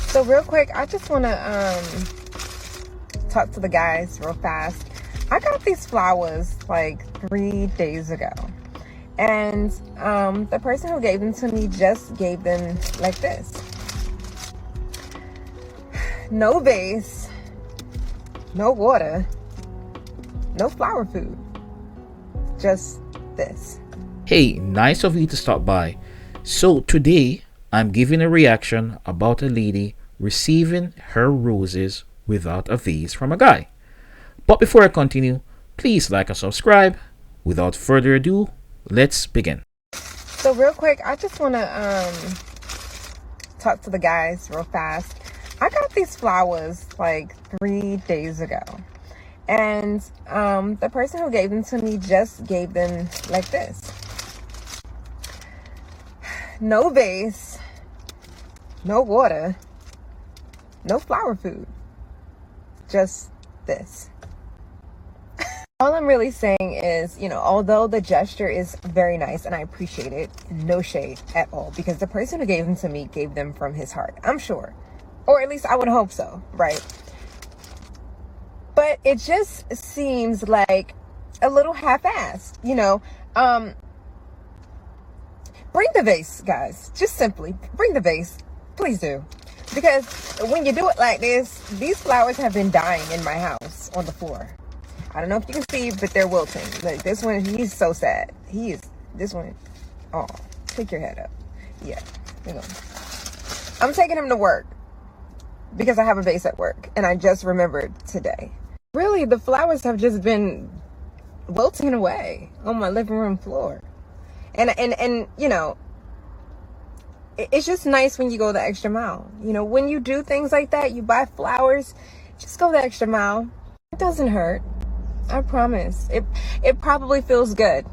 So real quick, I just want to talk to the guys real fast. I got these flowers like 3 days ago, and the person who gave them to me just gave them like this. No vase, no water, no flower food, just this. Hey, nice of you to stop by. So today I'm giving a reaction about a lady receiving her roses without a vase from a guy. But before I continue, please like and subscribe. Without further ado, let's begin. So real quick, I just want to talk to the guys real fast. I got these flowers like 3 days ago, and the person who gave them to me just gave them like this. No vase, no water, no flower food, just this. All I'm really saying is, although the gesture is very nice and I appreciate it, no shade at all, because the person who gave them to me gave them from his heart, I'm sure. Or at least I would hope so, right? But it just seems like a little half-assed, Bring the vase, guys. Just simply bring the vase. Please do. Because when you do it like this, these flowers have been dying in my house on the floor. I don't know if you can see, but they're wilting. Like this one, he's so sad. This one, oh, take your head up. Yeah, I'm taking him to work because I have a vase at work, and I just remembered today. Really, the flowers have just been wilting away on my living room floor. And it's just nice when you go the extra mile. When you do things like that, you buy flowers, just go the extra mile. It doesn't hurt. I promise. It probably feels good.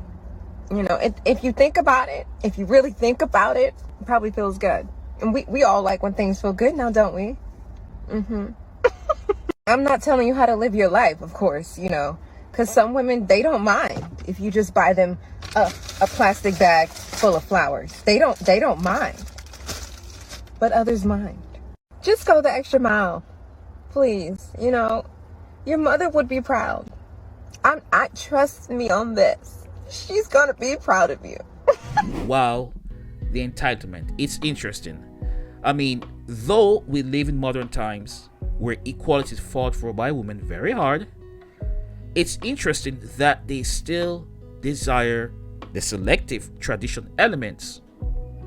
If you think about it, if you really think about it, it probably feels good. And we all like when things feel good now, don't we? I'm not telling you how to live your life, of course, because some women, they don't mind if you just buy them a plastic bag full of flowers. They don't mind. But others mind. Just go the extra mile. Please. Your mother would be proud. I trust me on this. She's gonna be proud of you. Wow, the entitlement. It's interesting. I mean, though we live in modern times where equality is fought for by women very hard, it's interesting that they still desire the selective traditional elements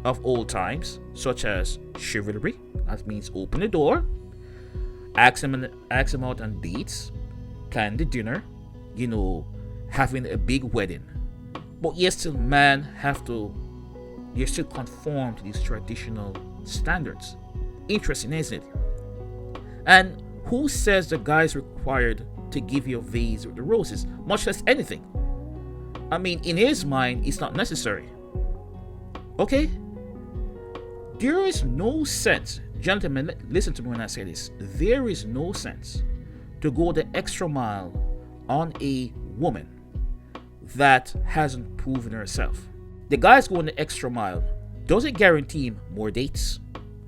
of old times, such as chivalry, that means open the door, ask them out on dates, plan the dinner, having a big wedding. But yet still you still conform to these traditional standards. Interesting, isn't it? And who says the guy's required to give you a vase with the roses, much less anything? I mean, in his mind, it's not necessary. Okay? There is no sense, gentlemen, listen to me when I say this. There is no sense to go the extra mile on a woman that hasn't proven herself. The guy's going the extra mile. Does it guarantee him more dates,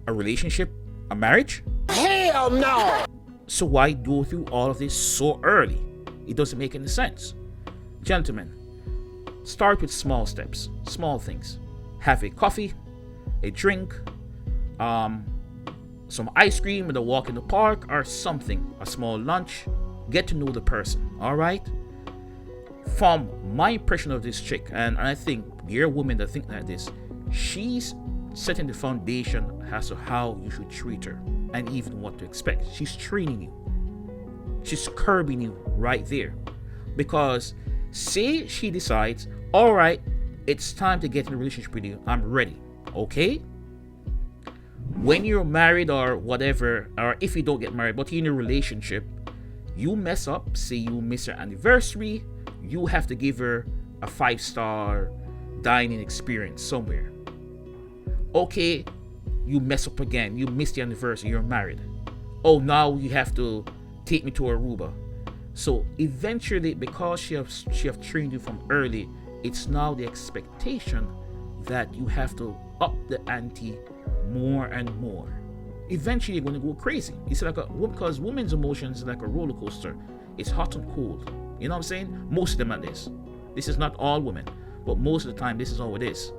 a relationship, a marriage? Hell no! So why go through all of this so early? It doesn't make any sense. Gentlemen, start with small steps, small things. Have a coffee, a drink, some ice cream and a walk in the park or something, a small lunch. Get to know the person, all right? From my impression of this chick, and I think there are women that think like this, she's setting the foundation as to how you should treat her and even what to expect. She's training you. She's curbing you right there. Because say she decides, all right, it's time to get in a relationship with you. I'm ready. Okay? When you're married or whatever, or if you don't get married, but you're in a relationship, you mess up, say you miss her anniversary, you have to give her a 5-star dining experience somewhere. Okay, you mess up again, you miss the anniversary, you're married. Oh, now you have to take me to Aruba. So eventually, because she have trained you from early, it's now the expectation that you have to up the ante more and more. eventually you're going to go crazy. It's like because women's emotions are like a roller coaster. It's hot and cold. You know what I'm saying? Most of them at this. This is not all women, but most of the time this is how it is.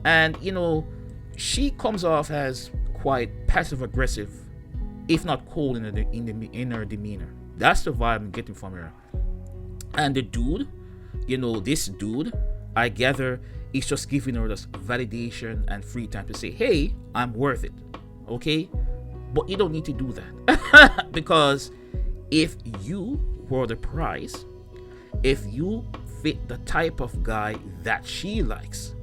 And she comes off as quite passive aggressive, if not cold in her demeanor. That's the vibe I'm getting from her. And the dude, this dude, I gather, is just giving her this validation and free time to say, hey, I'm worth it. Okay? But you don't need to do that. Because if you were the prize, if you fit the type of guy that she likes,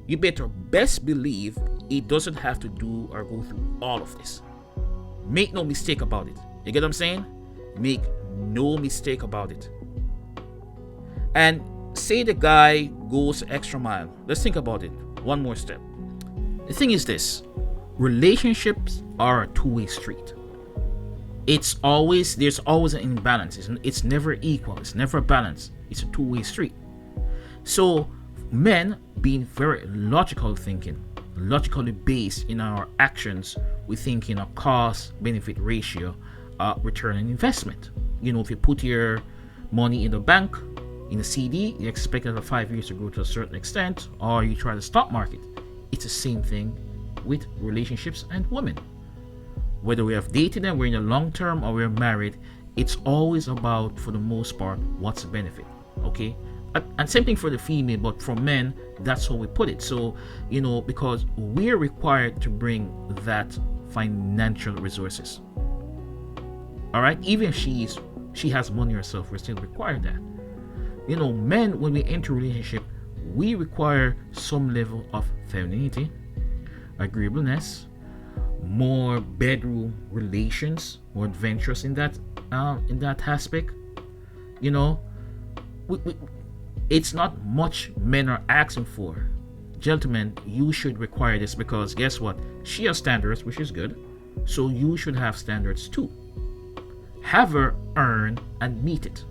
you better best believe it doesn't have to do or go through all of this. Make no mistake about it. You get what I'm saying? Make no mistake about it. And say the guy goes the extra mile. Let's think about it. One more step. The thing is this. Relationships are a two-way street. There's always an imbalance. It's never equal. It's never balanced. It's a two-way street. So men being very logically based in our actions, we think in a cost-benefit ratio, return on investment. If you put your money in the bank, in a CD, you expect it for 5 years to grow to a certain extent, or you try the stock market. It's the same thing with relationships and women. Whether we have dated them, we're in a long term, or we're married, it's always about, for the most part, what's the benefit. Okay? And same thing for the female, but for men, that's how we put it. So, because we're required to bring that financial resources. Alright? Even if she has money herself, we're still required that. Men, when we enter a relationship, we require some level of femininity, agreeableness, more bedroom relations, more adventurous in that aspect. It's not much men are asking for. Gentlemen, you should require this, because guess what? She has standards, which is good. So you should have standards too. Have her earn and meet it.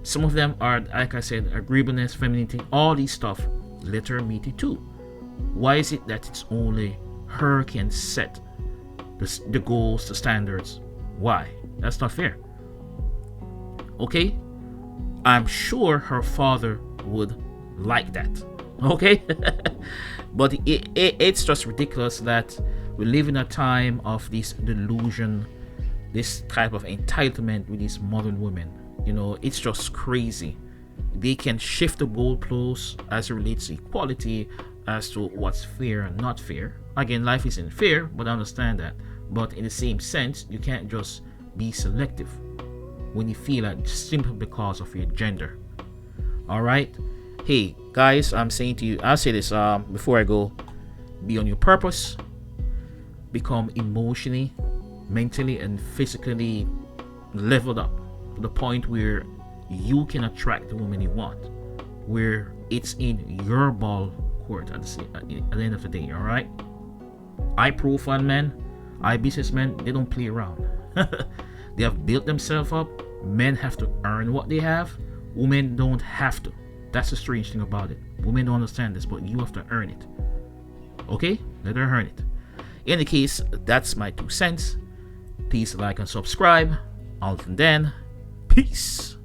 Some of them are, like I said, agreeableness, femininity, all these stuff. Let her meet it too. Why is it that it's only her can set the goals, the standards? Why? That's not fair. Okay? I'm sure her father would like that. Okay? But it's just ridiculous that we live in a time of this delusion, this type of entitlement with these modern women. It's just crazy. They can shift the goalposts as it relates to equality, as to what's fair and not fair. Again, life isn't fair, but I understand that. But in the same sense, you can't just be selective when you feel that simply because of your gender. Alright? Hey, guys, I'm saying to you, I'll say this before I go. Be on your purpose. Become emotionally, mentally, and physically leveled up to the point where you can attract the woman you want, where it's in your ball court at the end of the day. Alright? High profile men, high businessmen, they don't play around. They have built themselves up. Men have to earn what they have. Women don't have to. That's the strange thing about it. Women don't understand this, but you have to earn it. Okay? Let her earn it. In any case, that's my 2 cents. Please like and subscribe. Until then, peace.